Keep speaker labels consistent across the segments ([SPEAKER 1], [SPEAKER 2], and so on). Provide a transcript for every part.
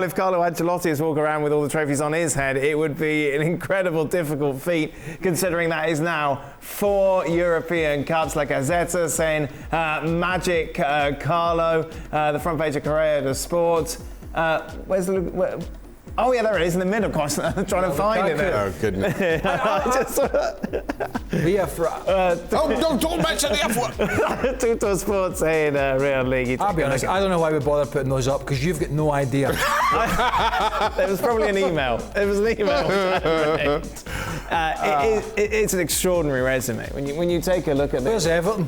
[SPEAKER 1] If Carlo Ancelotti is walking around with all the trophies on his head, it would be an incredible, difficult feat, considering that is now 4 European Cups. Like Gazzetta saying, magic Carlo, the front page of Corriere dello Sport. Where's the... Oh yeah, there it is in the middle. Of course, I'm trying to find it there.
[SPEAKER 2] Oh goodness! Don't mention the F word.
[SPEAKER 1] Tutto Sport saying Real League.
[SPEAKER 3] I'll be honest, I don't know why we bother putting those up, because you've got no idea.
[SPEAKER 1] There was probably an email. It was an email. It's an extraordinary resume. When you take a look at
[SPEAKER 3] Where's Everton?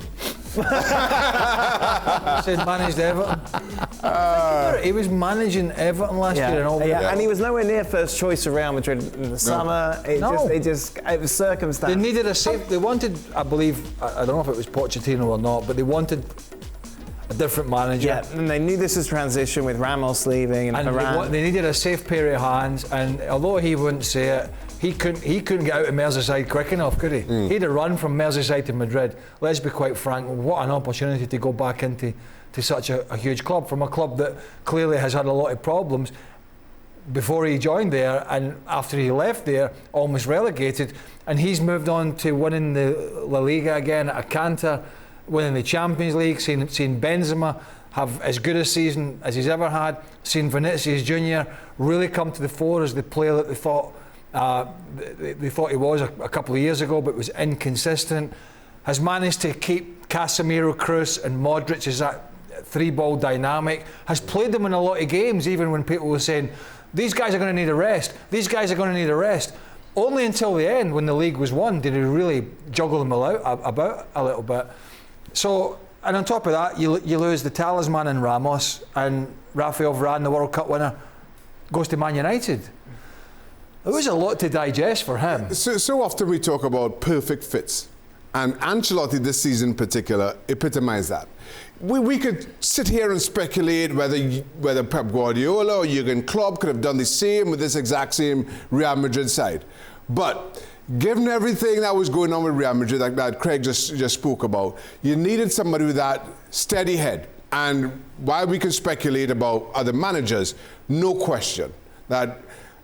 [SPEAKER 3] Said managed Everton. He was managing Everton last year and all.
[SPEAKER 1] Yeah, and he was nowhere near first choice of Real Madrid in the summer. It was circumstance.
[SPEAKER 3] They needed a safe. They wanted, I believe, I don't know if it was Pochettino or not, but they wanted a different manager.
[SPEAKER 1] Yeah, and they knew this was transition with Ramos leaving and Varane.
[SPEAKER 3] They needed a safe pair of hands, and although he wouldn't say it, he couldn't get out of Merseyside quick enough, could he? He'd have run from Merseyside to Madrid. Let's be quite frank, what an opportunity to go back into such a huge club, from a club that clearly has had a lot of problems before he joined there, and after he left there, almost relegated, and he's moved on to winning the La Liga again at a canter, winning the Champions League, seen Benzema have as good a season as he's ever had, seen Vinicius Junior really come to the fore as the player that they thought he was a couple of years ago, but was inconsistent. Has managed to keep Casemiro, Kroos and Modric as that three-ball dynamic. Has played them in a lot of games, even when people were saying, these guys are going to need a rest, these guys are going to need a rest. Only until the end, when the league was won, did he really juggle them about a little bit. So, and on top of that, you lose the talisman in Ramos, and Rafael Varane, the World Cup winner, goes to Man United. There was a lot to digest for him.
[SPEAKER 2] So often we talk about perfect fits, and Ancelotti this season in particular epitomised that. We could sit here and speculate whether Pep Guardiola or Jurgen Klopp could have done the same with this exact same Real Madrid side. But given everything that was going on with Real Madrid that Craig just spoke about, you needed somebody with that steady head. And while we can speculate about other managers, no question that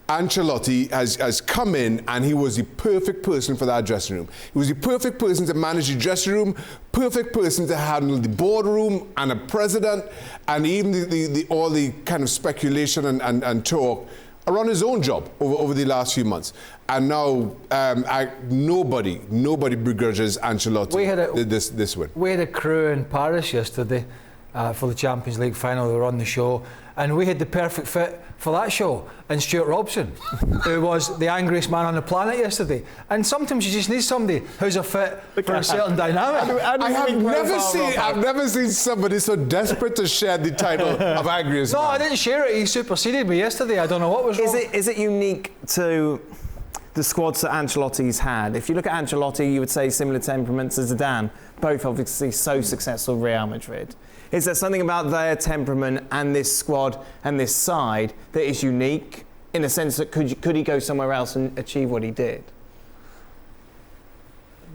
[SPEAKER 2] Ancelotti has come in, and he was the perfect person for that dressing room. He was the perfect person to manage the dressing room, perfect person to handle the boardroom and a president, and even all the kind of speculation and talk around his own job over the last few months. And now nobody begrudges Ancelotti this win.
[SPEAKER 3] We had a crew in Paris yesterday for the Champions League final. They were on the show, and we had the perfect fit for that show, and Stuart Robson, who was the angriest man on the planet yesterday. And sometimes you just need somebody who's a fit for a certain dynamic.
[SPEAKER 2] I've never seen somebody so desperate to share the title of angriest man.
[SPEAKER 3] No, I didn't share it. He superseded me yesterday. I don't know what was wrong.
[SPEAKER 1] Is it unique to the squads that Ancelotti's had? If you look at Ancelotti, you would say similar temperaments as Zidane, both obviously so successful at Real Madrid. Is there something about their temperament and this squad and this side that is unique, in a sense that could he go somewhere else and achieve what he did?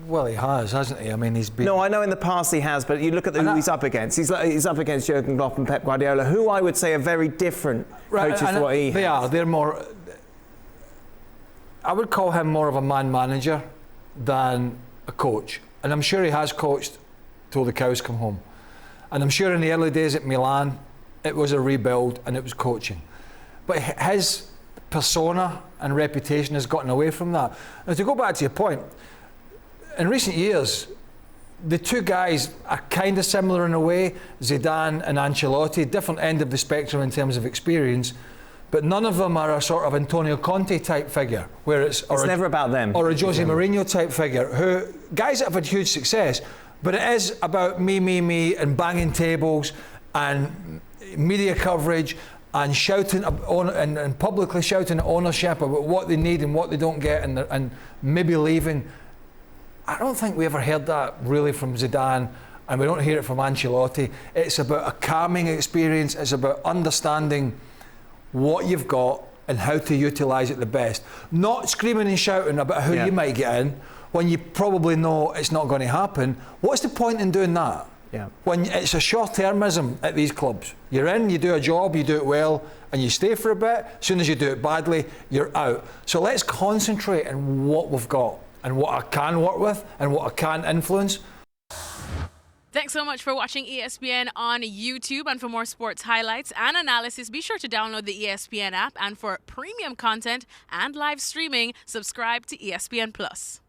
[SPEAKER 3] Well, he has, hasn't he? I mean, he's been...
[SPEAKER 1] No, I know in the past he has, but you look at who he's up against. He's up against Jurgen Klopp and Pep Guardiola, who I would say are very different coaches to what he has.
[SPEAKER 3] They're more... I would call him more of a man-manager than a coach. And I'm sure he has coached till the cows come home. And I'm sure in the early days at Milan, it was a rebuild and it was coaching. But his persona and reputation has gotten away from that. And to go back to your point, in recent years, the two guys are kind of similar in a way, Zidane and Ancelotti, different end of the spectrum in terms of experience, but none of them are a sort of Antonio Conte type figure, where it's
[SPEAKER 1] never about them.
[SPEAKER 3] Or a Jose Mourinho type figure, who guys that have had huge success. But it is about me, and banging tables and media coverage and shouting and publicly shouting at ownership about what they need and what they don't get, and maybe leaving. I don't think we ever heard that really from Zidane, and we don't hear it from Ancelotti. It's about a calming experience. It's about understanding what you've got and how to utilise it the best. Not screaming and shouting about who you might get in, when you probably know it's not going to happen. What's the point in doing that?
[SPEAKER 1] Yeah.
[SPEAKER 3] When it's a short-termism at these clubs. You're in, you do a job, you do it well, and you stay for a bit. As soon as you do it badly, you're out. So let's concentrate on what we've got and what I can work with and what I can influence.
[SPEAKER 4] Thanks so much for watching ESPN on YouTube. And for more sports highlights and analysis, be sure to download the ESPN app. And for premium content and live streaming, subscribe to ESPN Plus.